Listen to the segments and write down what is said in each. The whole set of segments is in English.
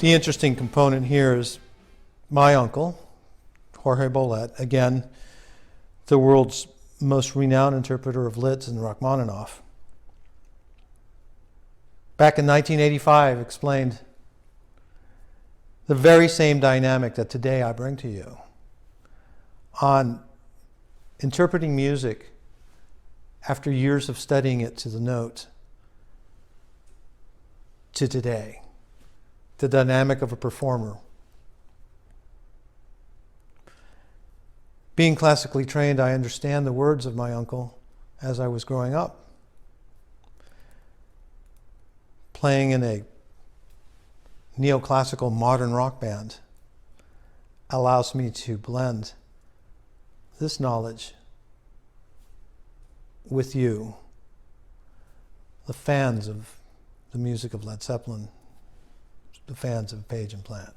The interesting component here is my uncle, Jorge Bolet, again, the world's most renowned interpreter of Liszt and Rachmaninoff. Back in 1985, explained the very same dynamic that today I bring to you on interpreting music after years of studying it to the note to today, the dynamic of a performer. Being classically trained, I understand the words of my uncle as I was growing up. Playing in a neoclassical modern rock band allows me to blend this knowledge with you, the fans of the music of Led Zeppelin, the fans of Page and Plant.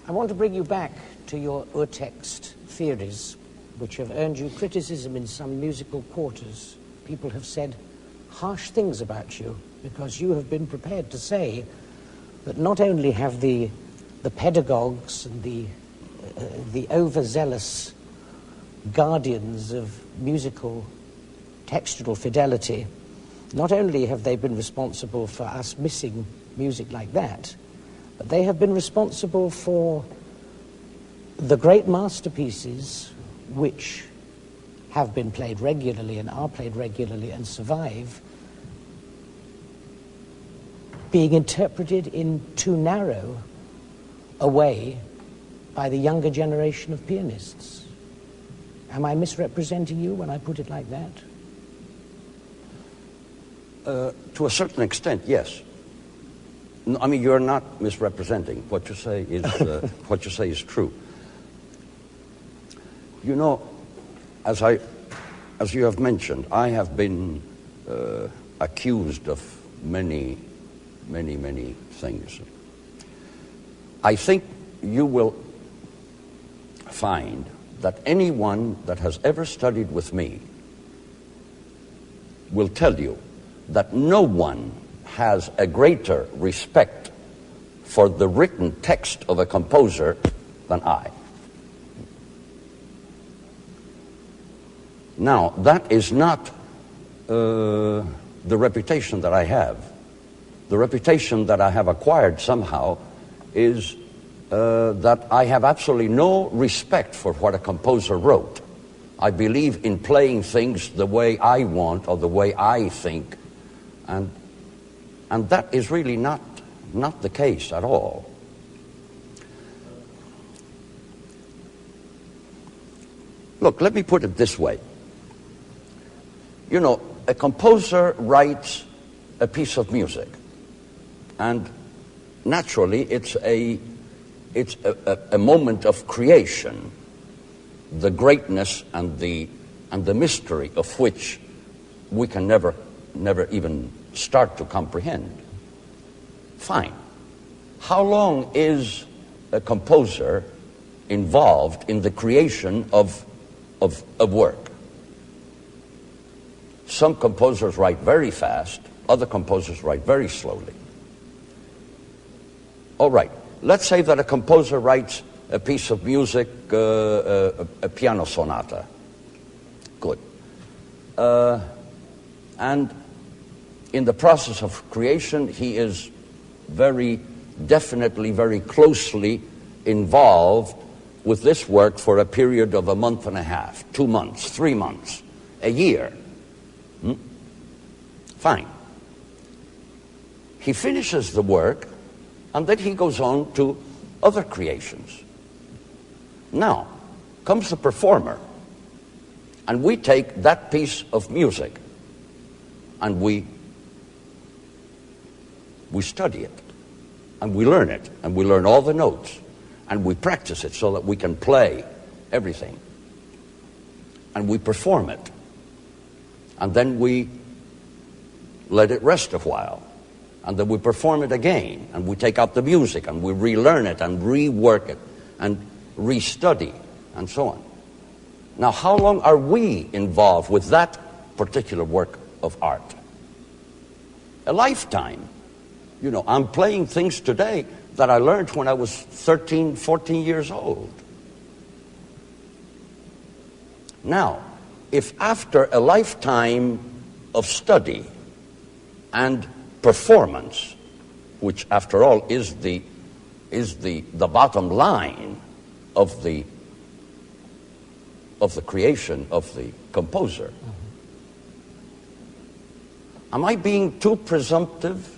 I want to bring you back to your urtext theories, which have earned you criticism in some musical quarters. People have said harsh things about you because you have been prepared to say that not only have the pedagogues and the overzealous guardians of musical textual fidelity, not only have they been responsible for us missing music like that, but they have been responsible for the great masterpieces which have been played regularly and are played regularly and survive being interpreted in too narrow a way by the younger generation of pianists. Am I misrepresenting you when I put it like that? To a certain extent, yes. No, I mean, you're not misrepresenting. What you say is what you say is true. You know, as you have mentioned, I have been accused of many things. I think you will find that anyone that has ever studied with me will tell you that no one has a greater respect for the written text of a composer than I. Now, that is not the reputation that I have. The reputation that I have acquired somehow is that I have absolutely no respect for what a composer wrote. I believe in playing things the way I want or the way I think, and that is really not the case at all. Look, let me put it this way. You know, a composer writes a piece of music, and naturally it's a moment of creation, the greatness and the mystery of which we can never even start to comprehend. Fine. How long is a composer involved in the creation of work? Some composers write very fast, other composers write very slowly. All right, let's say that a composer writes a piece of music, a piano sonata. Good. And in the process of creation, he is very definitely, very closely involved with this work for a period of a month and a half, 2 months, 3 months, a year. Fine. He finishes the work, and then he goes on to other creations. Now comes the performer, and we take that piece of music and we study it, and we learn it, and we learn all the notes, and we practice it so that we can play everything, and we perform it, and then we let it rest a while, and then we perform it again, and we take out the music, and we relearn it, and rework it, and restudy, and so on. Now, how long are we involved with that particular work of art? A lifetime. You know, I'm playing things today that I learned when I was 13, 14 years old. Now, if after a lifetime of study and performance, which after all is the bottom line of the creation of the composer, am I being too presumptuous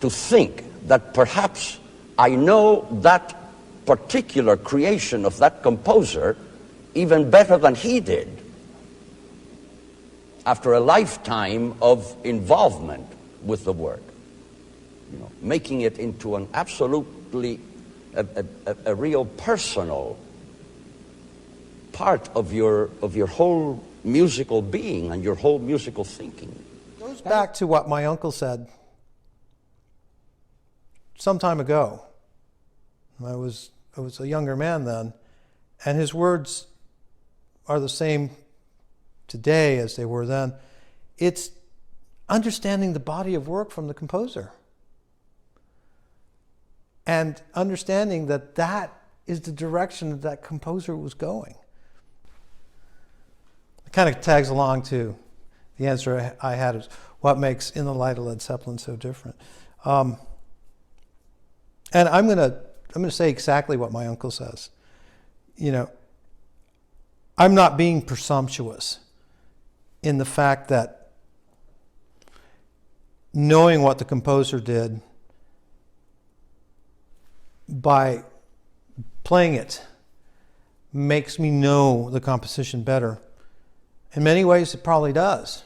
to think that perhaps I know that particular creation of that composer even better than he did after a lifetime of involvement with the work, you know, making it into an absolutely a real personal part of your whole musical being and your whole musical thinking. It goes back to what my uncle said some time ago. I was a younger man then, and his words are the same today as they were then. It's understanding the body of work from the composer and understanding that that is the direction that composer was going. It kind of tags along to the answer I had is what makes In the Light of Led Zeppelin so different. And I'm going to say exactly what my uncle says. You know, I'm not being presumptuous in the fact that knowing what the composer did by playing it makes me know the composition better. In many ways, it probably does.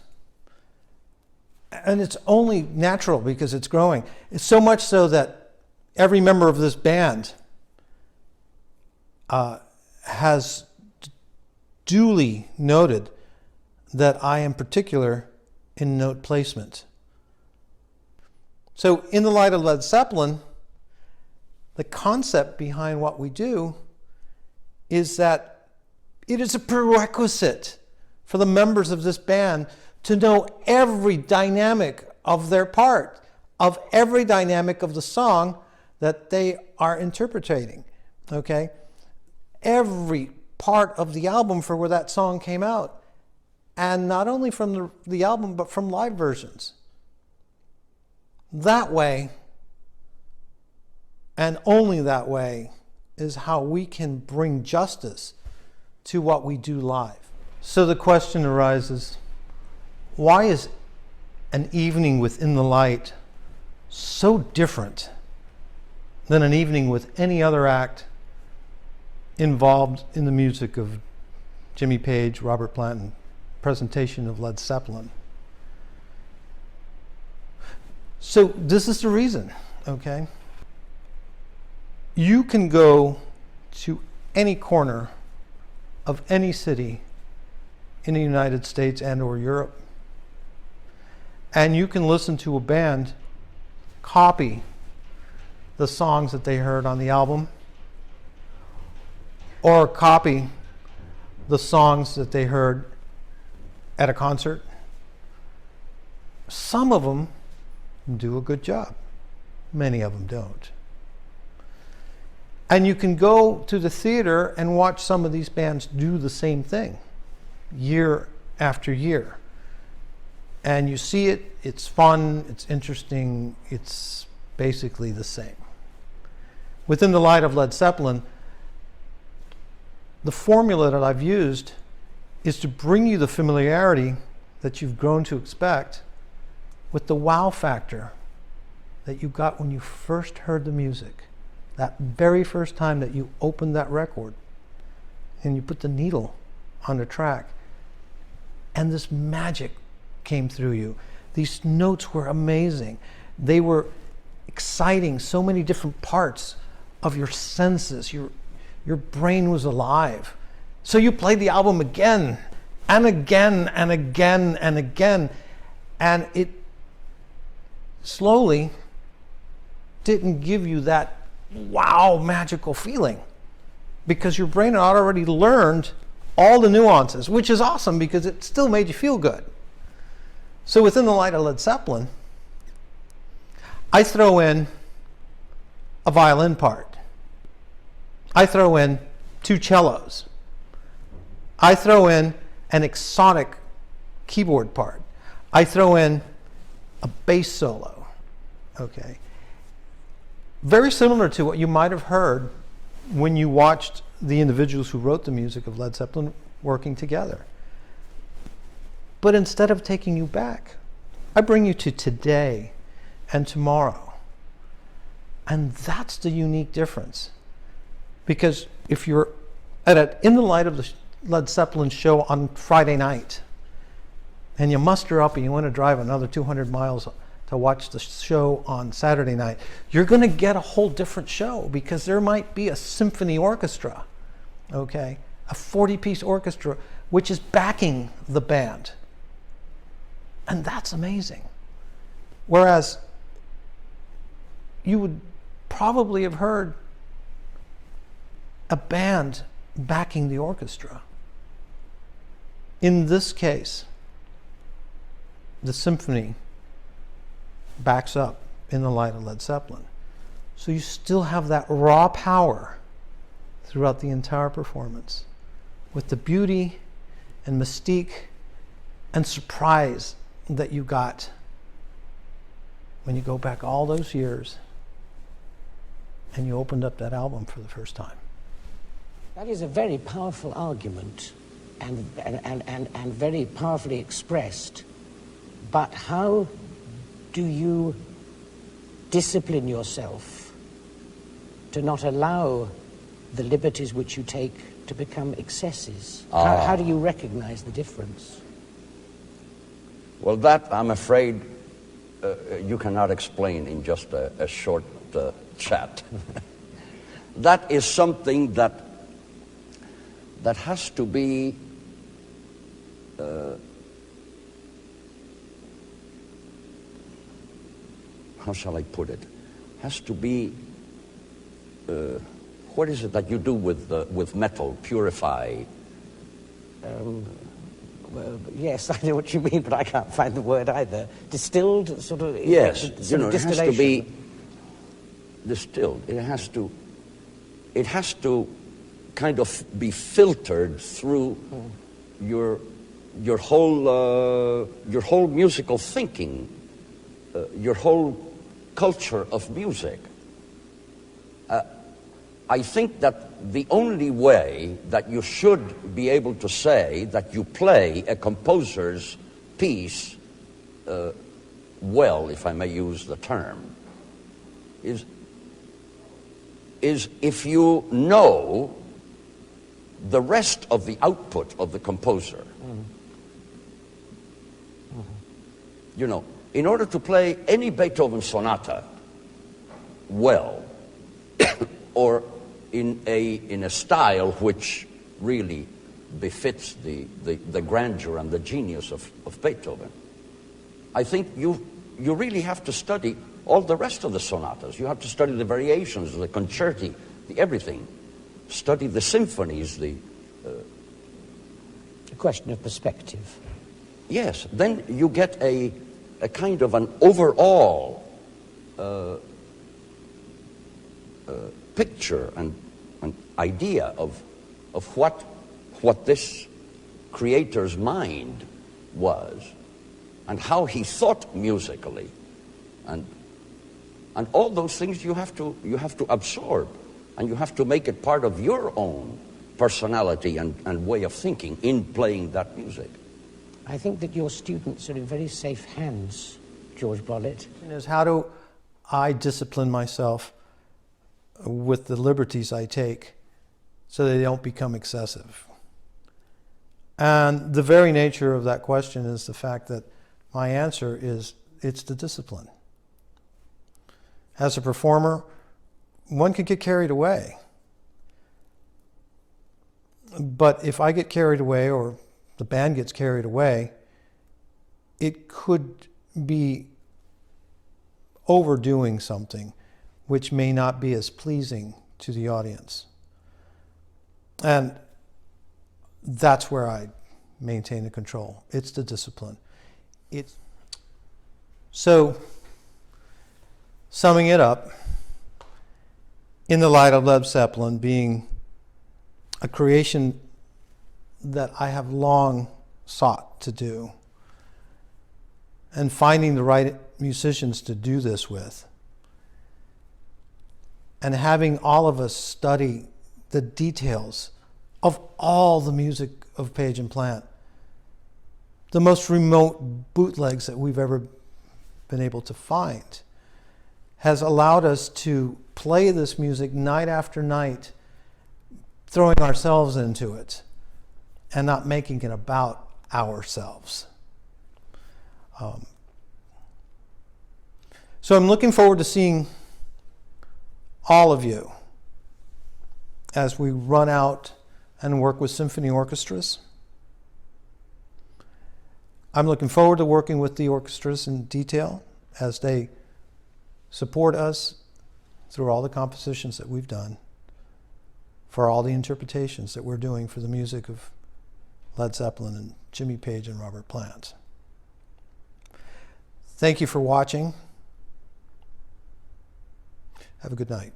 And it's only natural because it's growing. It's so much so that every member of this band has duly noted that I am particular in note placement. So in the light of Led Zeppelin, the concept behind what we do is that it is a prerequisite for the members of this band to know every dynamic of their part, of every dynamic of the song that they are interpreting, okay? Every part of the album for where that song came out, and not only from the album, but from live versions. That way, and only that way, is how we can bring justice to what we do live. So the question arises, why is an evening within the light so different than an evening with any other act involved in the music of Jimmy Page, Robert Plant, and presentation of Led Zeppelin? So this is the reason, okay? You can go to any corner of any city in the United States and or Europe, and you can listen to a band copy the songs that they heard on the album, or copy the songs that they heard at a concert. Some of them do a good job. Many of them don't. And you can go to the theater and watch some of these bands do the same thing year after year. And you see it, it's fun, it's interesting, it's basically the same. Within the light of Led Zeppelin, the formula that I've used is to bring you the familiarity that you've grown to expect with the wow factor that you got when you first heard the music. That very first time that you opened that record and you put the needle on the track, and this magic came through you. These notes were amazing. They were exciting so many different parts of your senses. Your brain was alive. So you played the album again and again and again and again, and it slowly didn't give you that wow magical feeling. because your brain had already learned all the nuances, which is awesome because it still made you feel good. So within the light of Led Zeppelin, I throw in a violin part. I throw in 2 cellos. I throw in an exotic keyboard part. I throw in a bass solo. Okay. Very similar to what you might have heard when you watched the individuals who wrote the music of Led Zeppelin working together. But instead of taking you back, I bring you to today and tomorrow. And that's the unique difference. Because if you're in the light of the Led Zeppelin show on Friday night, and you muster up and you want to drive another 200 miles to watch the show on Saturday night, you're going to get a whole different show, because there might be a symphony orchestra, okay, a 40-piece orchestra, which is backing the band. And that's amazing. Whereas you would probably have heard a band backing the orchestra. In this case, the symphony backs up in the light of Led Zeppelin. So you still have that raw power throughout the entire performance, with the beauty and mystique and surprise that you got when you go back all those years and you opened up that album for the first time. That is a very powerful argument and very powerfully expressed. But how do you discipline yourself to not allow the liberties which you take to become excesses? How do you recognize the difference? Well, that, I'm afraid, you cannot explain in just a short chat. That is something that has to be how shall I put it? Has to be what is it that you do with metal? Purify. Well, yes, I know what you mean, but I can't find the word either. Distilled, sort of. Yes, sort of it has to be distilled. It has to kind of be filtered through your whole musical thinking, your whole culture of music. I think that the only way that you should be able to say that you play a composer's piece well, if I may use the term, is if you know the rest of the output of the composer. You know, in order to play any Beethoven sonata well, or in a style which really befits the grandeur and the genius of Beethoven, I think you really have to study all the rest of the sonatas. You have to study the variations, the concerti, the everything. Study the symphonies, the question of perspective. Yes, then you get a kind of an overall picture and an idea of what this creator's mind was and how he thought musically, and all those things you have to absorb, and you have to make it part of your own personality and way of thinking in playing that music. I think that your students are in very safe hands, George Bolet. Is how do I discipline myself with the liberties I take so they don't become excessive? And the very nature of that question is the fact that my answer is it's the discipline. As a performer, one could get carried away. But if I get carried away or the band gets carried away, it could be overdoing something which may not be as pleasing to the audience. And that's where I maintain the control. It's the discipline. So, summing it up, in the light of Led Zeppelin being a creation that I have long sought to do, and finding the right musicians to do this with, and having all of us study the details of all the music of Page and Plant, the most remote bootlegs that we've ever been able to find, has allowed us to play this music night after night, throwing ourselves into it and not making it about ourselves. So I'm looking forward to seeing all of you as we run out and work with symphony orchestras. I'm looking forward to working with the orchestras in detail as they support us through all the compositions that we've done, for all the interpretations that we're doing for the music of Led Zeppelin and Jimmy Page and Robert Plant. Thank you for watching. Have a good night.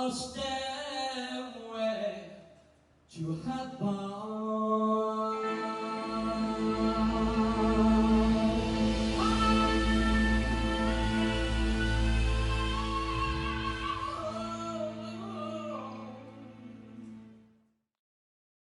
A stairway to heaven.